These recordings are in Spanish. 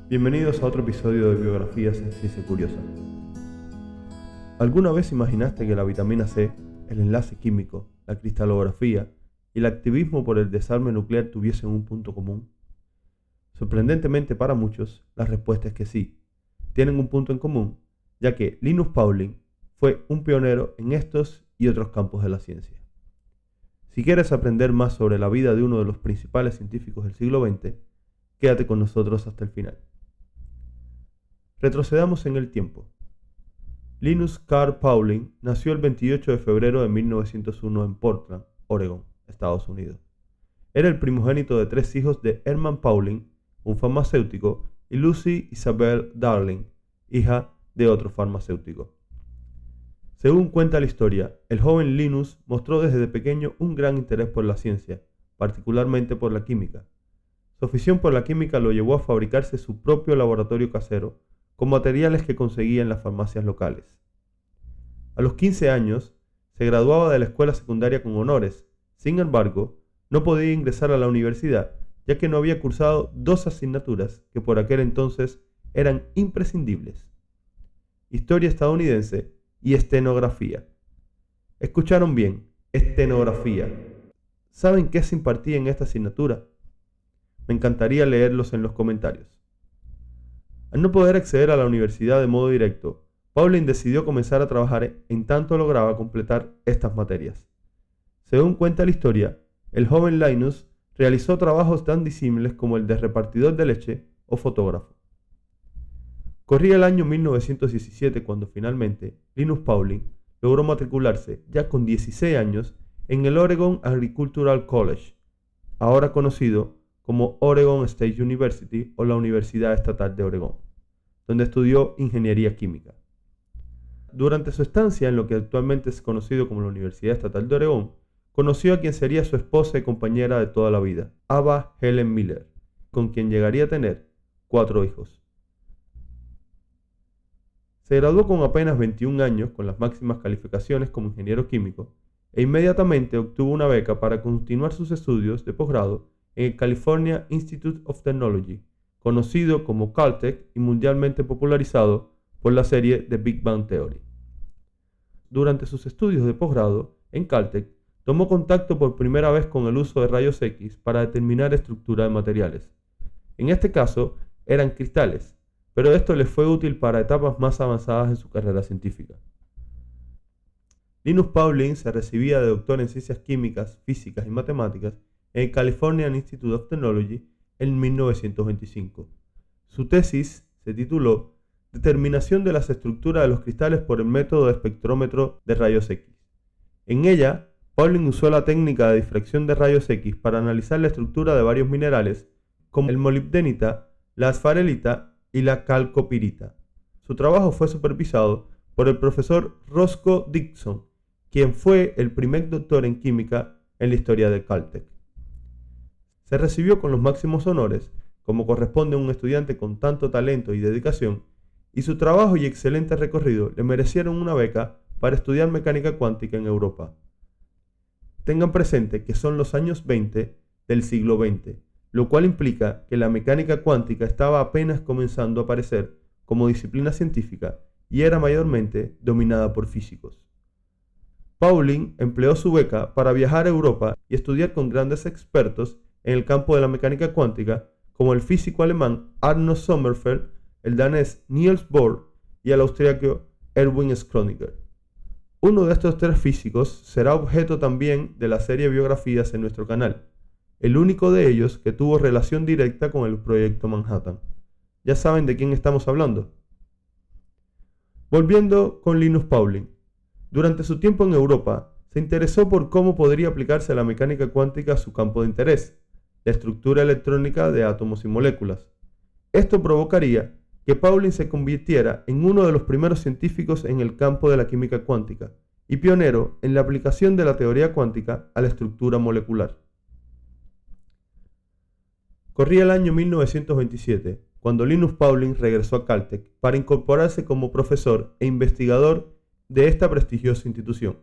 Bienvenidos a otro episodio de Biografías en Ciencia Curiosa. ¿Alguna vez imaginaste que la vitamina C, el enlace químico, la cristalografía y el activismo por el desarme nuclear tuviesen un punto común? Sorprendentemente para muchos, la respuesta es que sí, tienen un punto en común, ya que Linus Pauling fue un pionero en estos y otros campos de la ciencia. Si quieres aprender más sobre la vida de uno de los principales científicos del siglo XX, quédate con nosotros hasta el final. Retrocedamos en el tiempo. Linus Carl Pauling nació el 28 de febrero de 1901 en Portland, Oregón, Estados Unidos. Era el primogénito de 3 hijos de Herman Pauling, un farmacéutico, y Lucy Isabel Darling, hija de otro farmacéutico. Según cuenta la historia, el joven Linus mostró desde pequeño un gran interés por la ciencia, particularmente por la química. Su afición por la química lo llevó a fabricarse su propio laboratorio casero, con materiales que conseguía en las farmacias locales. A los 15 años, se graduaba de la escuela secundaria con honores. Sin embargo, no podía ingresar a la universidad, ya que no había cursado 2 asignaturas que por aquel entonces eran imprescindibles: historia estadounidense y estenografía. Escucharon bien, estenografía. ¿Saben qué se impartía en esta asignatura? Me encantaría leerlos en los comentarios. Al no poder acceder a la universidad de modo directo, Pauling decidió comenzar a trabajar en tanto lograba completar estas materias. Según cuenta la historia, el joven Linus realizó trabajos tan disímiles como el de repartidor de leche o fotógrafo. Corría el año 1917 cuando finalmente Linus Pauling logró matricularse, ya con 16 años, en el Oregon Agricultural College, ahora conocido como Oregon State University o la Universidad Estatal de Oregón, donde estudió ingeniería química. Durante su estancia en lo que actualmente es conocido como la Universidad Estatal de Oregón, conoció a quien sería su esposa y compañera de toda la vida, Ava Helen Miller, con quien llegaría a tener 4 hijos. Se graduó con apenas 21 años con las máximas calificaciones como ingeniero químico e inmediatamente obtuvo una beca para continuar sus estudios de posgrado en el California Institute of Technology, conocido como Caltech y mundialmente popularizado por la serie The Big Bang Theory. Durante sus estudios de posgrado en Caltech, tomó contacto por primera vez con el uso de rayos X para determinar estructura de materiales. En este caso, eran cristales, pero esto le fue útil para etapas más avanzadas en su carrera científica. Linus Pauling se recibía de doctor en ciencias químicas, físicas y matemáticas en el California Institute of Technology en 1925. Su tesis se tituló Determinación de las estructuras de los cristales por el método de espectrómetro de rayos X. En ella, Pauling usó la técnica de difracción de rayos X para analizar la estructura de varios minerales como el molibdenita, la asfarelita y la calcopirita. Su trabajo fue supervisado por el profesor Roscoe Dixon, quien fue el primer doctor en química en la historia de Caltech. Se recibió con los máximos honores, como corresponde a un estudiante con tanto talento y dedicación, y su trabajo y excelente recorrido le merecieron una beca para estudiar mecánica cuántica en Europa. Tengan presente que son los años 20 del siglo XX, lo cual implica que la mecánica cuántica estaba apenas comenzando a aparecer como disciplina científica y era mayormente dominada por físicos. Pauling empleó su beca para viajar a Europa y estudiar con grandes expertos en el campo de la mecánica cuántica, como el físico alemán Arno Sommerfeld, el danés Niels Bohr y el austríaco Erwin Schrödinger. Uno de estos 3 físicos será objeto también de la serie Biografías en nuestro canal, el único de ellos que tuvo relación directa con el proyecto Manhattan. ¿Ya saben de quién estamos hablando? Volviendo con Linus Pauling. Durante su tiempo en Europa, se interesó por cómo podría aplicarse la mecánica cuántica a su campo de interés, la estructura electrónica de átomos y moléculas. Esto provocaría que Pauling se convirtiera en uno de los primeros científicos en el campo de la química cuántica y pionero en la aplicación de la teoría cuántica a la estructura molecular. Corría el año 1927, cuando Linus Pauling regresó a Caltech para incorporarse como profesor e investigador de esta prestigiosa institución.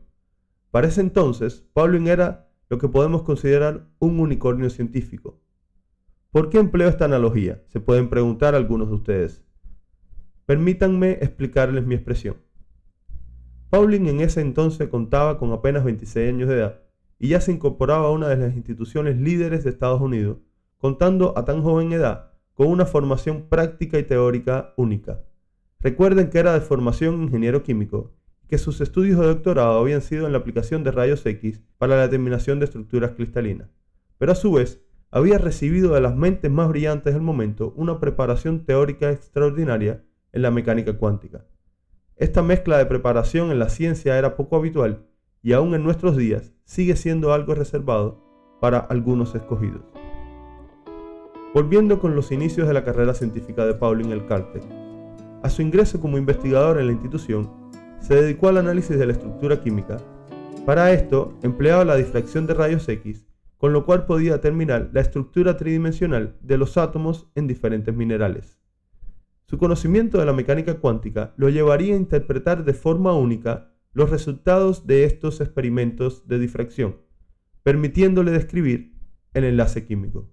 Para ese entonces, Pauling era lo que podemos considerar un unicornio científico. ¿Por qué empleo esta analogía?, se pueden preguntar algunos de ustedes. Permítanme explicarles mi expresión. Pauling en ese entonces contaba con apenas 26 años de edad y ya se incorporaba a una de las instituciones líderes de Estados Unidos, contando a tan joven edad con una formación práctica y teórica única. Recuerden que era de formación ingeniero químico y que sus estudios de doctorado habían sido en la aplicación de rayos X para la determinación de estructuras cristalinas, pero a su vez había recibido de las mentes más brillantes del momento una preparación teórica extraordinaria en la mecánica cuántica. Esta mezcla de preparación en la ciencia era poco habitual y aún en nuestros días sigue siendo algo reservado para algunos escogidos. Volviendo con los inicios de la carrera científica de Pauling en el Caltech, a su ingreso como investigador en la institución, se dedicó al análisis de la estructura química. Para esto, empleaba la difracción de rayos X, con lo cual podía determinar la estructura tridimensional de los átomos en diferentes minerales. Su conocimiento de la mecánica cuántica lo llevaría a interpretar de forma única los resultados de estos experimentos de difracción, permitiéndole describir el enlace químico.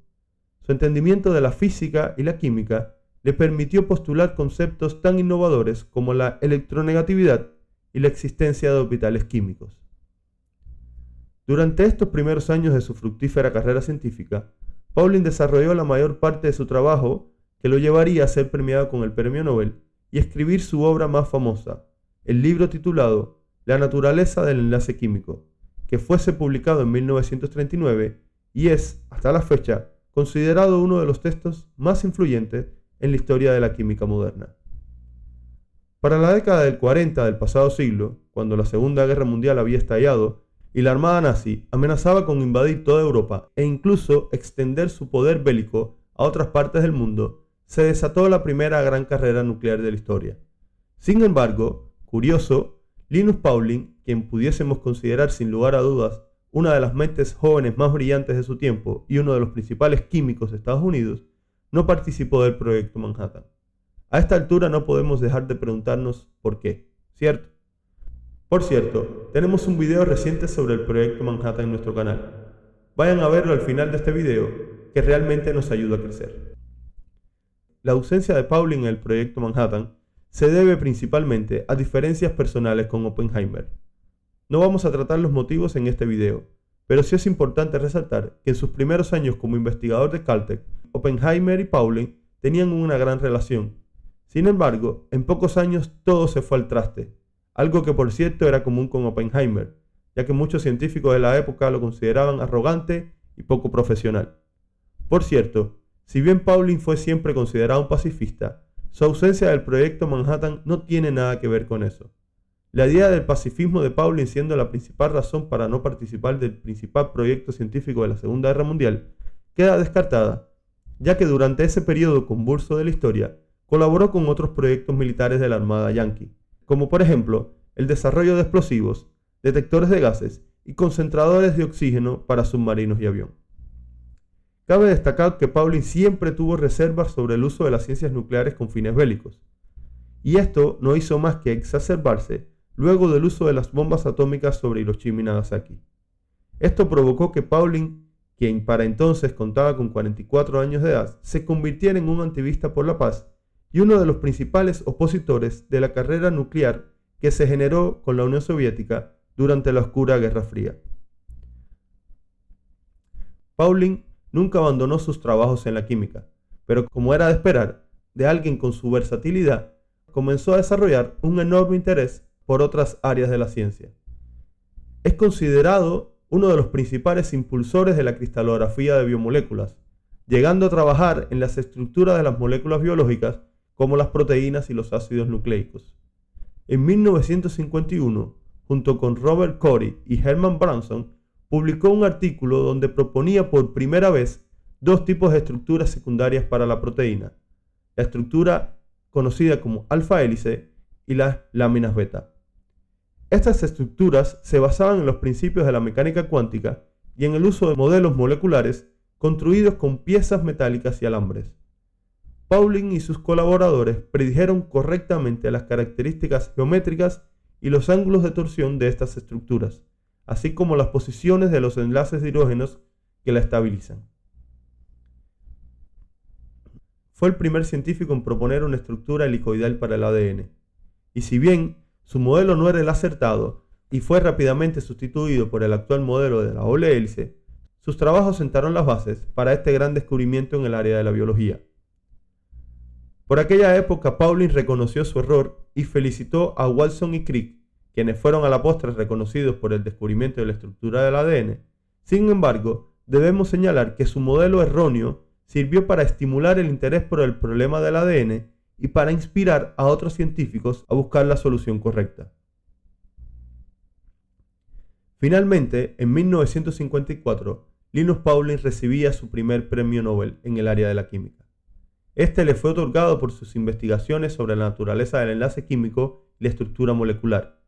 Su entendimiento de la física y la química le permitió postular conceptos tan innovadores como la electronegatividad y la existencia de orbitales químicos. Durante estos primeros años de su fructífera carrera científica, Pauling desarrolló la mayor parte de su trabajo que lo llevaría a ser premiado con el Premio Nobel y escribir su obra más famosa, el libro titulado La naturaleza del enlace químico, que fuese publicado en 1939 y es, hasta la fecha, considerado uno de los textos más influyentes en la historia de la química moderna. Para la década del 40 del pasado siglo, cuando la Segunda Guerra Mundial había estallado y la Armada nazi amenazaba con invadir toda Europa e incluso extender su poder bélico a otras partes del mundo, se desató la primera gran carrera nuclear de la historia. Sin embargo, curioso, Linus Pauling, quien pudiésemos considerar sin lugar a dudas una de las mentes jóvenes más brillantes de su tiempo y uno de los principales químicos de Estados Unidos, no participó del proyecto Manhattan. A esta altura no podemos dejar de preguntarnos por qué, ¿cierto? Por cierto, tenemos un video reciente sobre el proyecto Manhattan en nuestro canal. Vayan a verlo al final de este video, que realmente nos ayuda a crecer. La ausencia de Pauling en el proyecto Manhattan se debe principalmente a diferencias personales con Oppenheimer. No vamos a tratar los motivos en este video, pero sí es importante resaltar que en sus primeros años como investigador de Caltech, Oppenheimer y Pauling tenían una gran relación. Sin embargo, en pocos años todo se fue al traste, algo que por cierto era común con Oppenheimer, ya que muchos científicos de la época lo consideraban arrogante y poco profesional. Por cierto, si bien Pauling fue siempre considerado un pacifista, su ausencia del proyecto Manhattan no tiene nada que ver con eso. La idea del pacifismo de Pauling siendo la principal razón para no participar del principal proyecto científico de la Segunda Guerra Mundial queda descartada, ya que durante ese periodo convulso de la historia colaboró con otros proyectos militares de la Armada Yankee, como por ejemplo el desarrollo de explosivos, detectores de gases y concentradores de oxígeno para submarinos y avión. Cabe destacar que Pauling siempre tuvo reservas sobre el uso de las ciencias nucleares con fines bélicos, y esto no hizo más que exacerbarse luego del uso de las bombas atómicas sobre Hiroshima y Nagasaki. Esto provocó que Pauling, quien para entonces contaba con 44 años de edad, se convirtiera en un activista por la paz y uno de los principales opositores de la carrera nuclear que se generó con la Unión Soviética durante la oscura Guerra Fría. Pauling nunca abandonó sus trabajos en la química, pero como era de esperar, de alguien con su versatilidad, comenzó a desarrollar un enorme interés por otras áreas de la ciencia. Es considerado uno de los principales impulsores de la cristalografía de biomoléculas, llegando a trabajar en las estructuras de las moléculas biológicas como las proteínas y los ácidos nucleicos. En 1951, junto con Robert Corey y Herman Branson, publicó un artículo donde proponía por primera vez dos tipos de estructuras secundarias para la proteína, la estructura conocida como alfa hélice y las láminas beta. Estas estructuras se basaban en los principios de la mecánica cuántica y en el uso de modelos moleculares construidos con piezas metálicas y alambres. Pauling y sus colaboradores predijeron correctamente las características geométricas y los ángulos de torsión de estas estructuras, así como las posiciones de los enlaces de hidrógenos que la estabilizan. fue el primer científico en proponer una estructura helicoidal para el ADN. Y si bien su modelo no era el acertado y fue rápidamente sustituido por el actual modelo de la doble hélice, sus trabajos sentaron las bases para este gran descubrimiento en el área de la biología. Por aquella época, Pauling reconoció su error y felicitó a Watson y Crick, quienes fueron a la postre reconocidos por el descubrimiento de la estructura del ADN. Sin embargo, debemos señalar que su modelo erróneo sirvió para estimular el interés por el problema del ADN y para inspirar a otros científicos a buscar la solución correcta. Finalmente, en 1954, Linus Pauling recibía su primer premio Nobel en el área de la química. Este le fue otorgado por sus investigaciones sobre la naturaleza del enlace químico y la estructura molecular,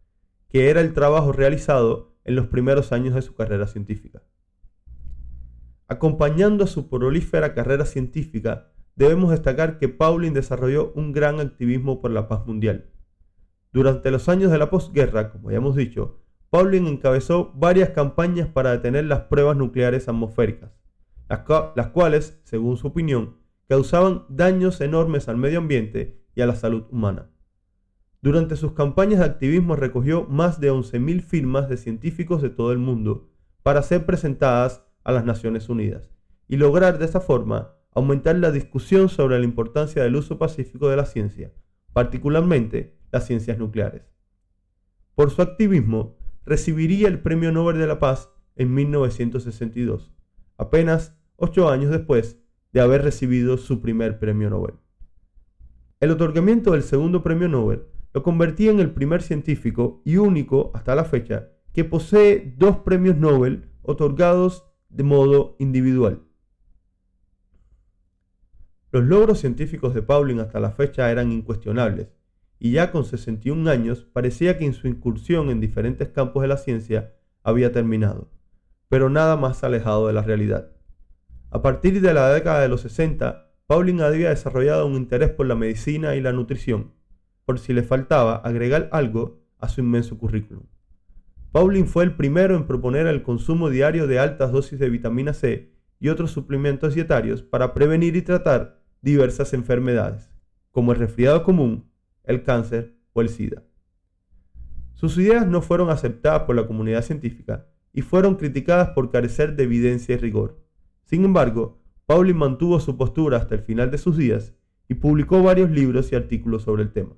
que era el trabajo realizado en los primeros años de su carrera científica. Acompañando a su prolífera carrera científica, debemos destacar que Pauling desarrolló un gran activismo por la paz mundial. Durante los años de la posguerra, como ya hemos dicho, Pauling encabezó varias campañas para detener las pruebas nucleares atmosféricas, las cuales, según su opinión, causaban daños enormes al medio ambiente y a la salud humana. Durante sus campañas de activismo recogió más de 11.000 firmas de científicos de todo el mundo para ser presentadas a las Naciones Unidas y lograr de esa forma aumentar la discusión sobre la importancia del uso pacífico de la ciencia, particularmente las ciencias nucleares. Por su activismo, recibiría el Premio Nobel de la Paz en 1962, apenas 8 años después de haber recibido su primer premio Nobel. El otorgamiento del segundo premio Nobel lo convertía en el primer científico y único hasta la fecha que posee 2 premios Nobel otorgados de modo individual. Los logros científicos de Pauling hasta la fecha eran incuestionables, y ya con 61 años parecía que su incursión en diferentes campos de la ciencia había terminado, pero nada más alejado de la realidad. A partir de la década de los 60, Pauling había desarrollado un interés por la medicina y la nutrición, por si le faltaba agregar algo a su inmenso currículum. Pauling fue el primero en proponer el consumo diario de altas dosis de vitamina C y otros suplementos dietarios para prevenir y tratar diversas enfermedades, como el resfriado común, el cáncer o el SIDA. Sus ideas no fueron aceptadas por la comunidad científica y fueron criticadas por carecer de evidencia y rigor. Sin embargo, Pauling mantuvo su postura hasta el final de sus días y publicó varios libros y artículos sobre el tema.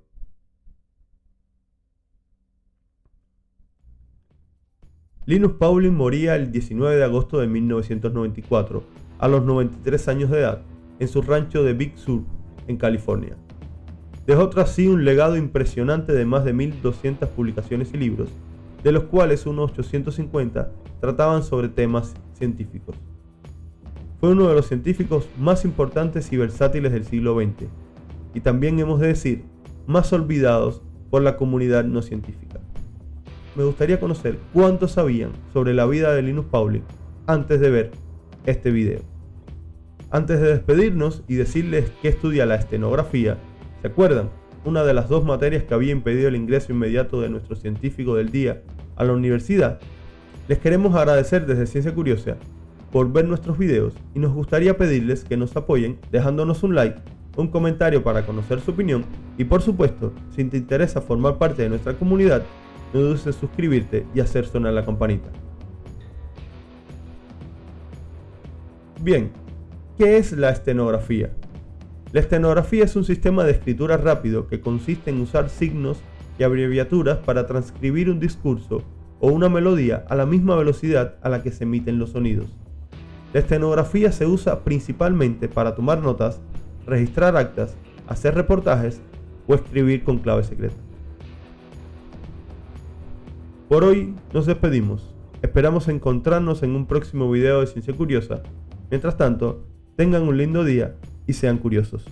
Linus Pauling moría el 19 de agosto de 1994, a los 93 años de edad, en su rancho de Big Sur, en California. Dejó tras sí un legado impresionante de más de 1.200 publicaciones y libros, de los cuales unos 850 trataban sobre temas científicos. Fue uno de los científicos más importantes y versátiles del siglo XX, y también hemos de decir, más olvidados por la comunidad no científica. Me gustaría conocer cuántos sabían sobre la vida de Linus Pauling antes de ver este video. Antes de despedirnos y decirles que estudia la estenografía, ¿se acuerdan? Una de las 2 materias que había impedido el ingreso inmediato de nuestro científico del día a la universidad. Les queremos agradecer desde Ciencia Curiosa por ver nuestros videos y nos gustaría pedirles que nos apoyen dejándonos un like, un comentario para conocer su opinión y por supuesto, si te interesa formar parte de nuestra comunidad, no dudes en suscribirte y hacer sonar la campanita. Bien, ¿qué es la estenografía? La estenografía es un sistema de escritura rápido que consiste en usar signos y abreviaturas para transcribir un discurso o una melodía a la misma velocidad a la que se emiten los sonidos. La estenografía se usa principalmente para tomar notas, registrar actas, hacer reportajes o escribir con clave secreta. Por hoy nos despedimos. Esperamos encontrarnos en un próximo video de Ciencia Curiosa. Mientras tanto, tengan un lindo día y sean curiosos.